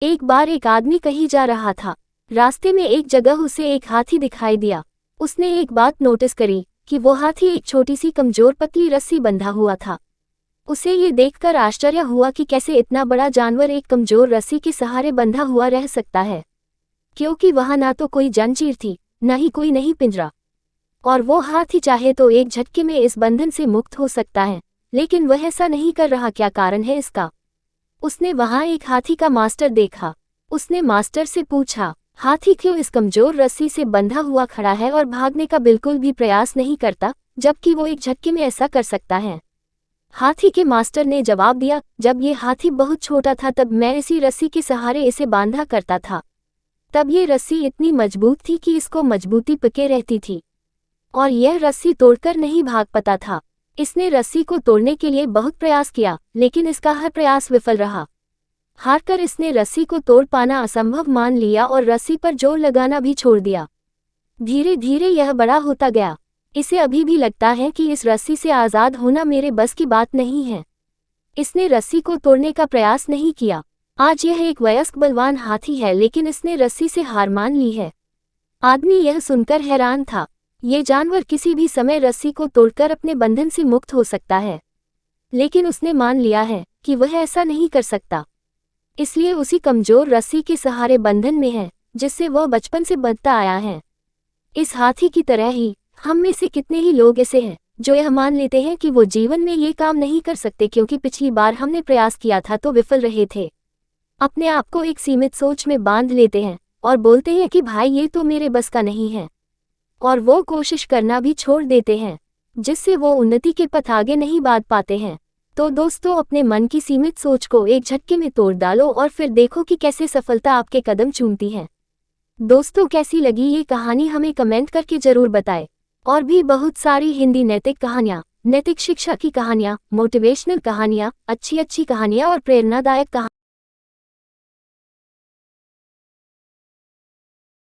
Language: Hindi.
एक बार एक आदमी कहीं जा रहा था। रास्ते में एक जगह उसे एक हाथी दिखाई दिया। उसने एक बात नोटिस करी कि वो हाथी एक छोटी सी कमजोर पतली रस्सी बंधा हुआ था। उसे ये देखकर आश्चर्य हुआ कि कैसे इतना बड़ा जानवर एक कमजोर रस्सी के सहारे बंधा हुआ रह सकता है, क्योंकि वहां ना तो कोई जंजीर थी, न ही कोई नहीं पिंजरा। और वो हाथी चाहे तो एक झटके में इस बंधन से मुक्त हो सकता है, लेकिन वह ऐसा नहीं कर रहा। क्या कारण है इसका? उसने वहां एक हाथी का मास्टर देखा। उसने मास्टर से पूछा, हाथी क्यों इस कमजोर रस्सी से बंधा हुआ खड़ा है और भागने का बिल्कुल भी प्रयास नहीं करता, जबकि वो एक झटके में ऐसा कर सकता है? हाथी के मास्टर ने जवाब दिया, जब ये हाथी बहुत छोटा था तब मैं इसी रस्सी के सहारे इसे बांधा करता था। तब ये रस्सी इतनी मजबूत थी कि इसको मजबूती पके रहती थी और यह रस्सी तोड़कर नहीं भाग पाता था। इसने रस्सी को तोड़ने के लिए बहुत प्रयास किया, लेकिन इसका हर प्रयास विफल रहा। हारकर इसने रस्सी को तोड़ पाना असंभव मान लिया और रस्सी पर जोर लगाना भी छोड़ दिया। धीरे धीरे यह बड़ा होता गया। इसे अभी भी लगता है कि इस रस्सी से आज़ाद होना मेरे बस की बात नहीं है। इसने रस्सी को तोड़ने का प्रयास नहीं किया। आज यह एक वयस्क बलवान हाथी है, लेकिन इसने रस्सी से हार मान ली है। आदमी यह सुनकर हैरान था। ये जानवर किसी भी समय रस्सी को तोड़कर अपने बंधन से मुक्त हो सकता है, लेकिन उसने मान लिया है कि वह ऐसा नहीं कर सकता। इसलिए उसी कमजोर रस्सी के सहारे बंधन में है, जिससे वह बचपन से बंधता आया है। इस हाथी की तरह ही हम में से कितने ही लोग ऐसे हैं जो यह मान लेते हैं कि वो जीवन में ये काम नहीं कर सकते क्योंकि पिछली बार हमने प्रयास किया था तो विफल रहे थे। अपने आप को एक सीमित सोच में बांध लेते हैं और बोलते हैं कि भाई ये तो मेरे बस का नहीं है, और वो कोशिश करना भी छोड़ देते हैं, जिससे वो उन्नति के पथ आगे नहीं बढ़ पाते हैं। तो दोस्तों, अपने मन की सीमित सोच को एक झटके में तोड़ डालो और फिर देखो कि कैसे सफलता आपके कदम चूमती है। दोस्तों, कैसी लगी ये कहानी हमें कमेंट करके जरूर बताएं। और भी बहुत सारी हिंदी नैतिक कहानियाँ, नैतिक शिक्षा की कहानियाँ, मोटिवेशनल कहानियाँ, अच्छी कहानियाँ और प्रेरणादायक कहानियाँ